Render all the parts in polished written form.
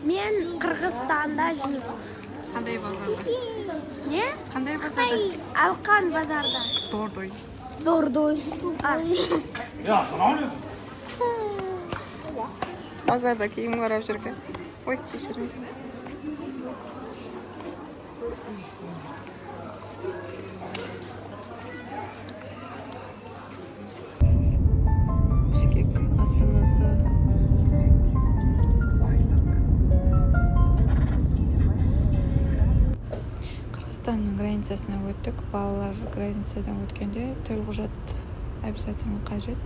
Men Qirg'izistonda жүрмін. Qanday bozorda? Ne? Qanday bozorda? Alqan bozorda. Dordoy. Dordoy. Bozorda kiyim qarab жүрген. Qo'y, kechiramiz. Bishkek astanasi. Qirg'izistonning границасына o'tdik. Bolalar границадан o'tganda төлқұжат обязательно қажет.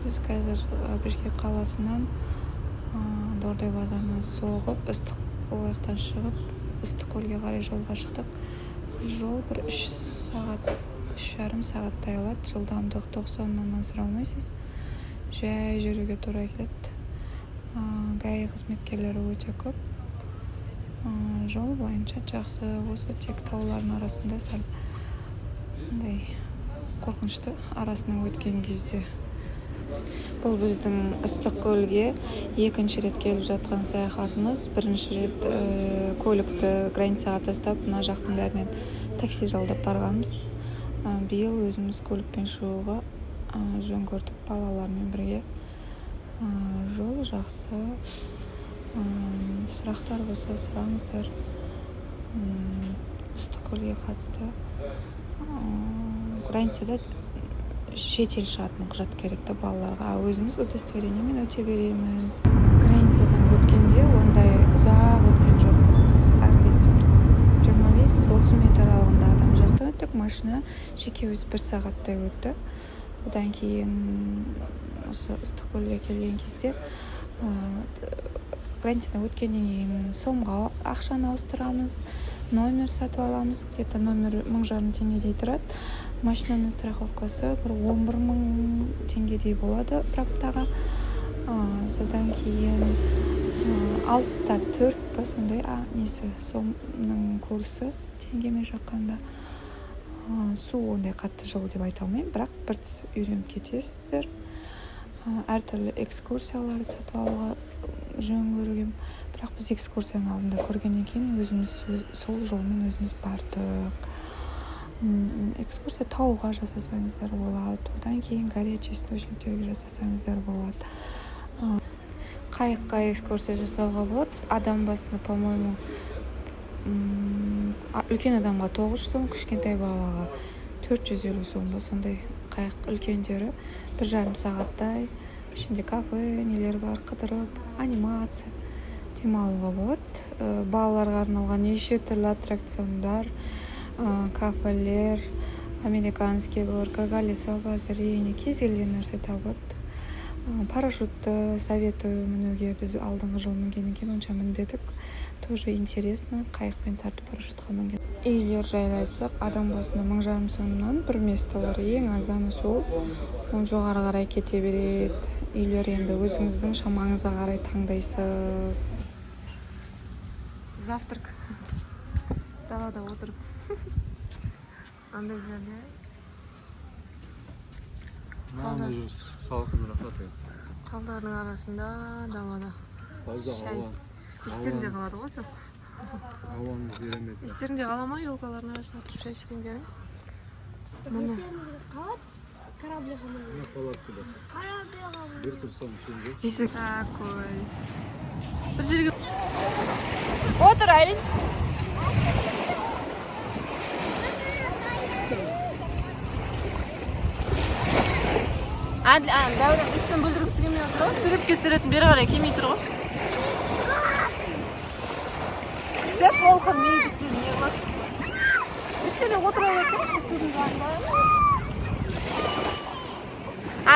Biz қазір Бишкек қаласынан Dordoy базарынан соғып, Ыстықкөлден шығып, Ыстықкөлге қарай жолға шықтық. Жол бір 3 сағат, 3,5 сағаттай алады. Жылдамдық 90-нан асыра алмайсыз. Жай жүруге тура келеді. ГАИ қызметкерлері өте көп. Жол бойынша жақсы, осы тек таулардың арасында сәл қорқынышты арасынан өткен кезде. Бұл біздің Ыстықкөлге екінші рет келіп жатқан саяхатымыз. Бірінші рет көлікті границаға тастап, мына жақтың бәрінен такси жалдап барғанбыз. Биыл өзіміз көлікпен шығуға жөн көрдік балалармен бірге. Жол жақсы. Сұрақтар болса сұраңыздар. Ыстықкөлге қатысты границада шетел шығатын құжат керекті балаларға. Өзіміз удостоверениемен өте береміз. Границадан өткенде ондай ұзақ өткен жоқпыз. Әрі кетсе 25-30 минут аралығында адам жақтан өттік. Машина жеке өзі 1 сағаттай өтті. Одан кейін осы Ыстықкөлге келген кезде границадан өткеннен кейін сомға ақшаны ауыстырамыз, номер сатып аламыз. Где-то номер 1,5 теңгедей тұрады. Машинаның страховкасы бір 11.000 теңгедей болады бір аптаға. Содан кейін алтыда 4 па сондай сомның курсы теңгеме шаққанда. Су ондай қатты жылы деп айта алмаймын, бірақ бір түс үйреніп кетесіздер. Әртүрлі экскурсияларды сатып алуға жөн көргем. Бірақ біз экскурсияның алдында көргеннен кейін өзіміз сол жолмен өзіміз бардық. Экскурсия тауға жасасаңыздар болады. Одан кейін горячий источниктерге жасасаңыздар болады. Қайыққа экскурсия жасауға болады. Адам басына, по-моему, үлкен адамға 900 сом, кішкентай балаға 450 сом ба, сондай қайық үлкендері 1,5 сағаттай. Ішінде кафе, нелер бар, қыдырып, анимация демалуға болады. Балаларға арналған неше түрлі аттракциондар, кафелер, американский горка, колесо обозрения, кез келген нәрсе табылады. Парашютті советую мінуге. Біз алдыңғы жыл мінгеннен кейін онша мінбедік. Тоже интересно, қайықпен тартып парашютқа мінген. Үйлер жайлы айтсақ, адам басына 1,5 сомнан бір месталар. Ең азаны сол. Он жоғары қарай кете береді. Үйлер енді өзіңіздің шамаңызға қарай таңдайсыз. Завтрак. Далада отырып. Андай жерде. Nane salkın rahat et. Talların arasında dalada. Fazla hava. İsтерінде қалады ғой сол. Havanı veremedi. İsтерінде қала ма елкалардың арасында тұрып шай ішкендерің? Естеріңізге қалады кораблиға мініп. Ne palatka da. Кораблиға мініп. Bir tutsam şimdi. Есік. Такой. Бір жерге отыр Айлин. Дәурен үстін бүлдіргісі келмей отыр ғой. Суретке түсіретін бері қарай келмей тұр ғой. Күзде толқын мейді ішеді не қылады. Ішіне отыра берсеңші судың жанында.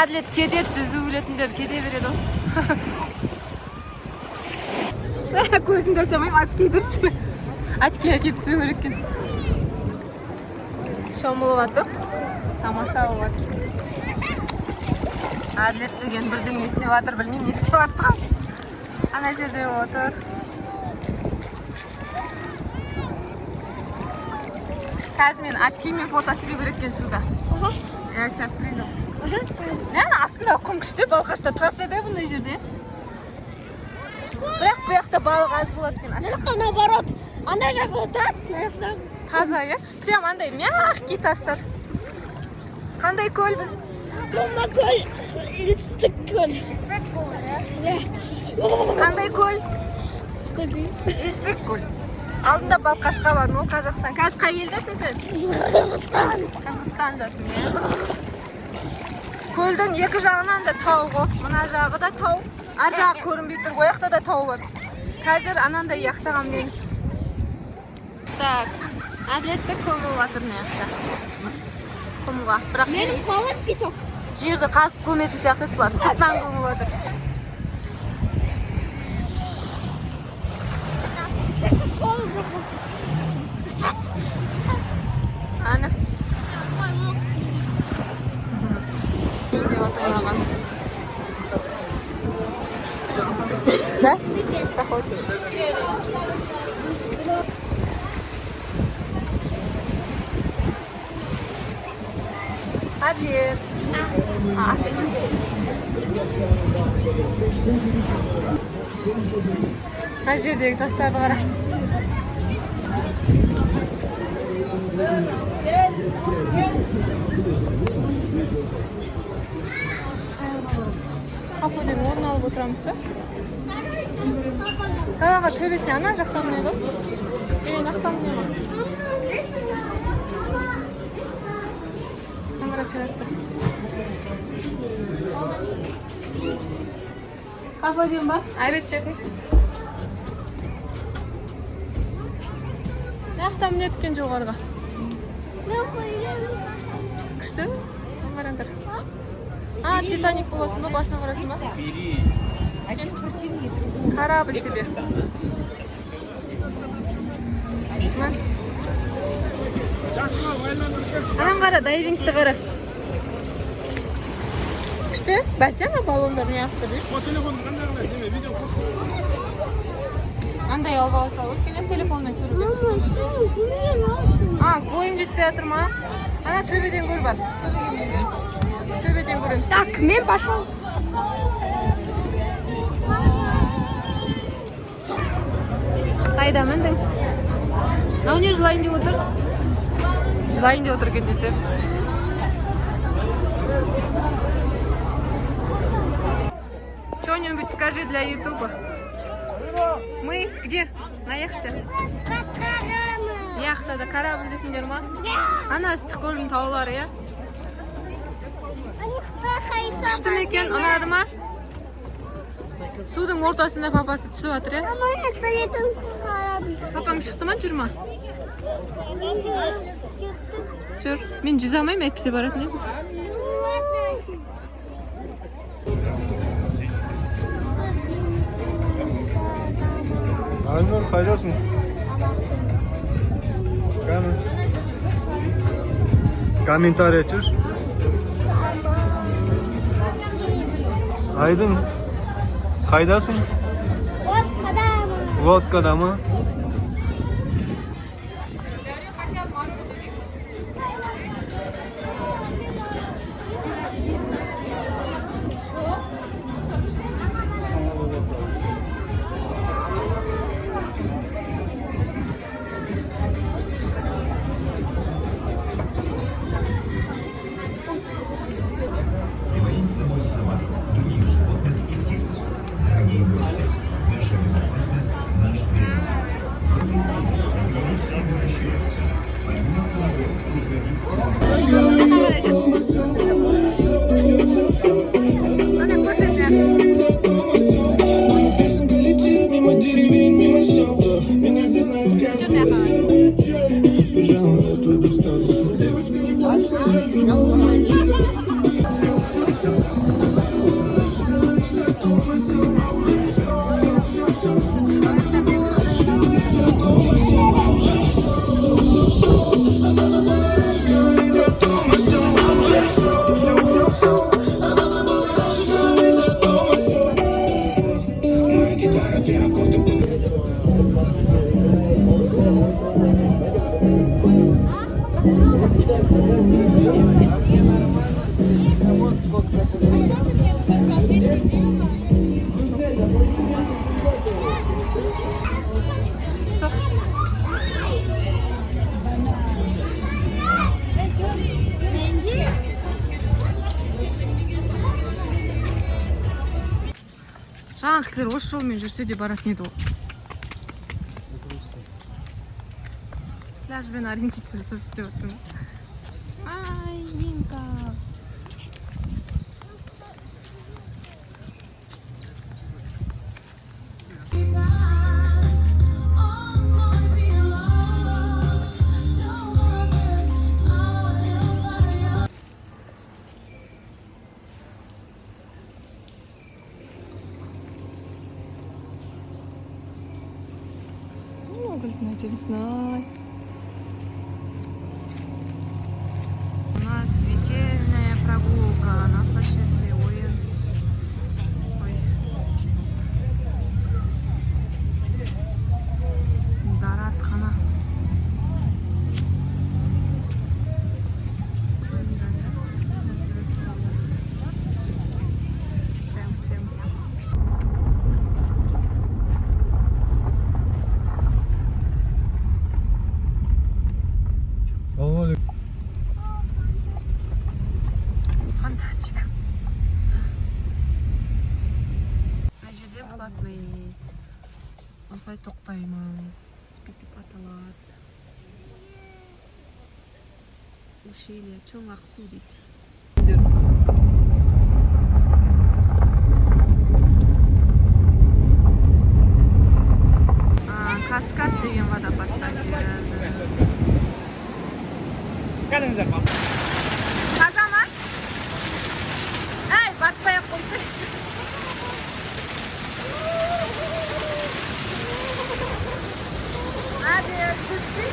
Әділет кетеді, жүзу білетіндер кете береді ғой. Көзіңді ашамайым, очки дұрсын. Очки әкеп түсу керек екен. Шомылып жатыр. Тамаша болып жатыр. Әділет деген бірдеңе істеп жатыр, білмеймін не істеп жатыр. Ана жерде отыр. Қазір мен очкимен фото істеу керек екен суда. Я сейчас приду. Мен астында құм күшті, балқашта тұраса да бұндай жерде. Бірақ бұл жақта балық аз болады екен. Мына наоборот. Ана жақта тас, мына жақта Таза, иә? Прям андай мягкий тастар. Қандай көл біз? Bomba көл, істік көл. Исік көл, иә? Қандай көл? Исік көл. Алдында Балқашқа бар, ол Қазақстан. Қазір қай елдесің сен? Қырғызстан. Қырғызстандасың, иә? Көлдің екі жағынан да тау ғой. Мына жағы да тау. Ар жағы көрінбей тұр, ол жақта да тау бар. Қазір анандай яқтағам дейміз. Так, әділетті көміп жатыр мына жақта. Құмға. Бірақ Менің қолым песок. жерді қазып көметін сияқты бұлар. Сыртынан көміп жатыр. Ана. Да? Захочешь? Адлет. Мына жердегі тастарды қара. Кафеден орын алып отырамыз ба? Қалаға төбесіне ана жақтан мінеді ғой. Мен жақтан мінеді. Камера керекті. Кафеден ба? Обед ішетін. Жақтан мінеді екен жоғарыға. Күшті? Қараңдар. Титаник боласың ба? Басына қарасың ба? Корабль тебе. Анан қара, дайвингті қара. Күшті? Бәсен баллондар не ақтыр? Андай алып алса ғой, келен телефонмен түсіруге. Бойың жетпей жатыр ма? Ана төбеден көр бар. Төбеден көреміз. Так, мен пошел. Қайда міндің? Мынау не жылайын деп отыр? Жылайын деп отыр екен десе. Что-нибудь скажи для ютуба. Мы где? На яхте? Яхтада корабль десіңдер ма? Ана ыстық көлдің таулары, иә? Күшті ме екен, ұнады ма? Судың ортасында папасы түсіп жатыр, иә? Папаң шықты ма, жүр ма? Жүр. Мен жүз алмайым, әйтпесе баратын еміз. Aynur kaydasın. Komentar açır. Aydın. Kaydasın. Vodka'da mı? жаңа кісілер осы жолмен жүрсе де баратын еді ғой. Пляжбен ориентация жасасып деп отырмын. Ай, Минка. Ай. У нас вечерняя прогулка на площадке Ойын. Ой. Даратхана. Фонтанчик. Мына жерде платный. Осылай тоқтаймыз. Бүйтіп аталады. Ушелье, Чоң Ақсу дейді. Каскад деген водопадтан келеді. Келіңіздер бақ. Таза ма? Әй, батпай-ақ қойсы. Әді, түсті.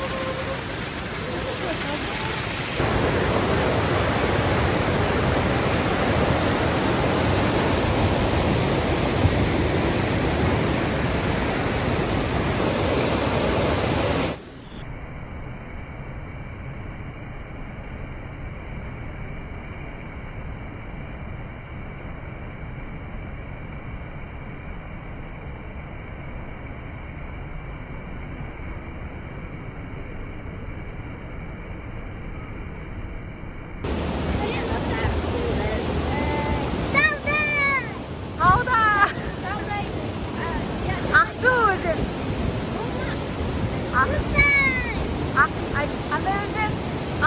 Қандай өзен?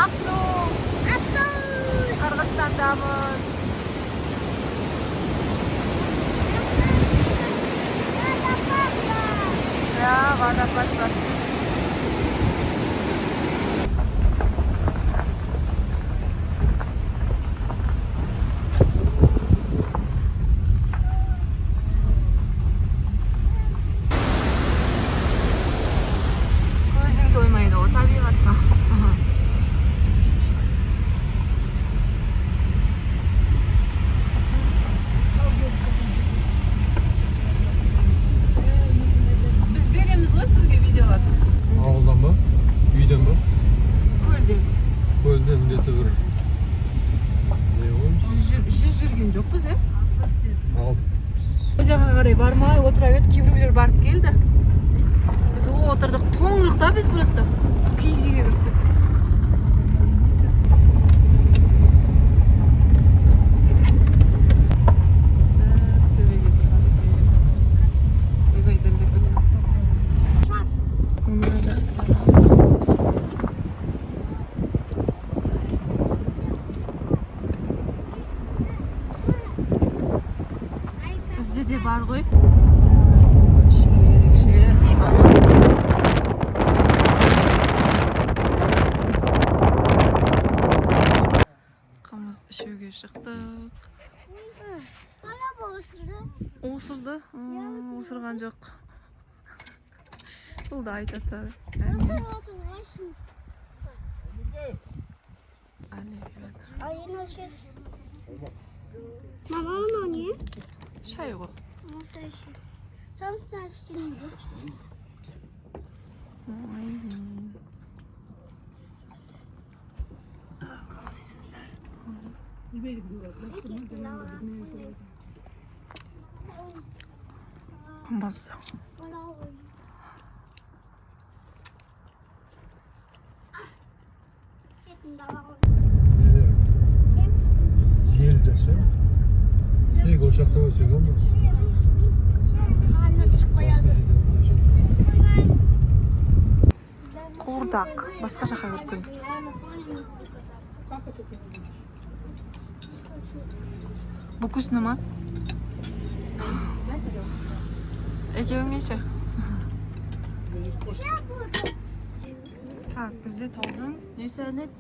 Ақсу. Қырғызстандамыз. Ja, водопад бар. Көзің тоймайды ғой табиғатқа. Біз береміз ғой сізге видеоларды. Ауылдан ба? Үйден ба? Көлден. Көлден где-то бір. Жүз жүрген жоқпыз, е? Ал. Біз жаққа қарай бармай отыра берді, кейбіреулер барып келді. Біз отырдық, тоңдық та біз просто. Киіз үйге кіріп кеттік. Төбеге шығады. Ойбай, дәлдеп кеттік. де бар ғой. Ерекше иманы. Қымыз ішуге шықтық. Bana bu ısırdı. Осырды? Осырған жоқ. Бұл да айтады. Nasıl oldu başım? Әлі келатыр. Ay yine şey. Babamın o niye? Шай ғой. Nasıl şey? Sen şimdi. Қымыз. Ел жашы. Тек ошақта өседі ғой. Басқа жерде болмай Қуырдақ. Басқа жаққа көріп келдік. Бұл күсіні ма? Екеуіңе ше? Так, бізде таудың несі әлет?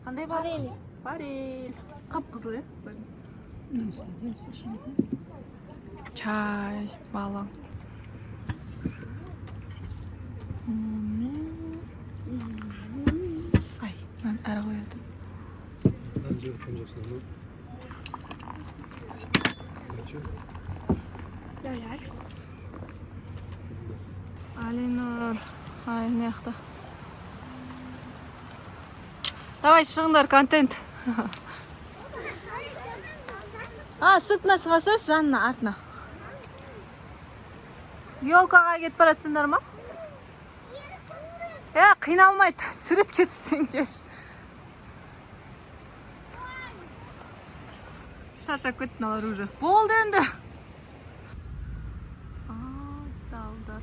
Қандай бар? Барел. Қап-қызыл, е? Чай, балы. Сай. Мен әрі қоядым. Ан жерден жасына ма? Алинур. Ай, не яқта. Давай, шығыңдар, контент. Сыртына шығасыз, жанына, артына. Елкаға кетіп баратсыңдар ма? Қиналмайды, сурет кетсең кеш. Шаршап кеттің алар уже. Болды енді. Талдар.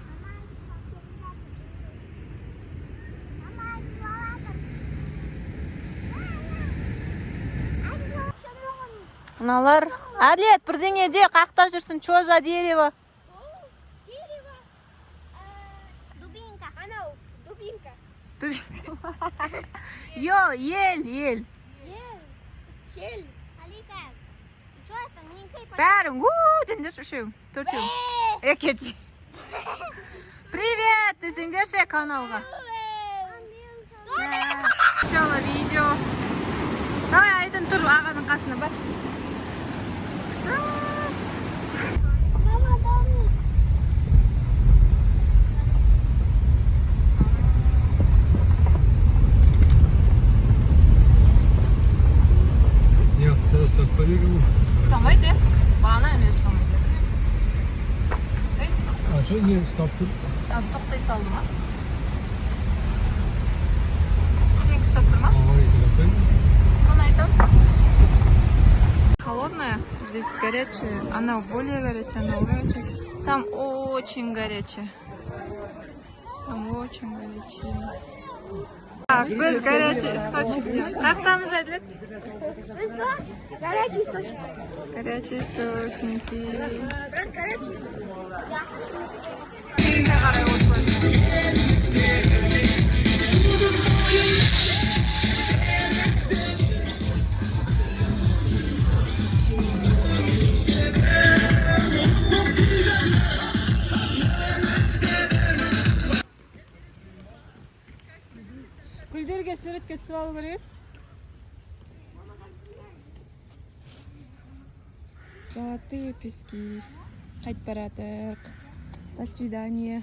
Мыналар, Әділет, бірдеңеде қақта жүрсің, чё за дерево? Дерево. Дубинка. Анау, дубинка. Ел. Шель. Алика. Что это? Бәрің, дендер үшеуің, төртеуің. Екети. Привет, десеңдер ше каналға. Сначала видео. Давай, Айдын, тұр ағаның қасына бар. Что? Мама, домик. Нет, все ұстатпайды ғой. Ұстамайды, бағана емес ұстамайды. Ача, не ұстап тұр? Тоқтай салды ма? Сен ұстап тұр ма? Ағай, келаппайды. Соны айтам. Холодная, здесь горячая, она более горячая, она горячая. Там очень горячая. Там очень горячая. Так, біз горячий источник дейміз. Қақтамыз Әділет? Biz var. Горячий источник. Горячие источники. Горячий. Гүлдерге суретке түсіп алу керек. Золотые пески. Қайтып баратық. До свидания.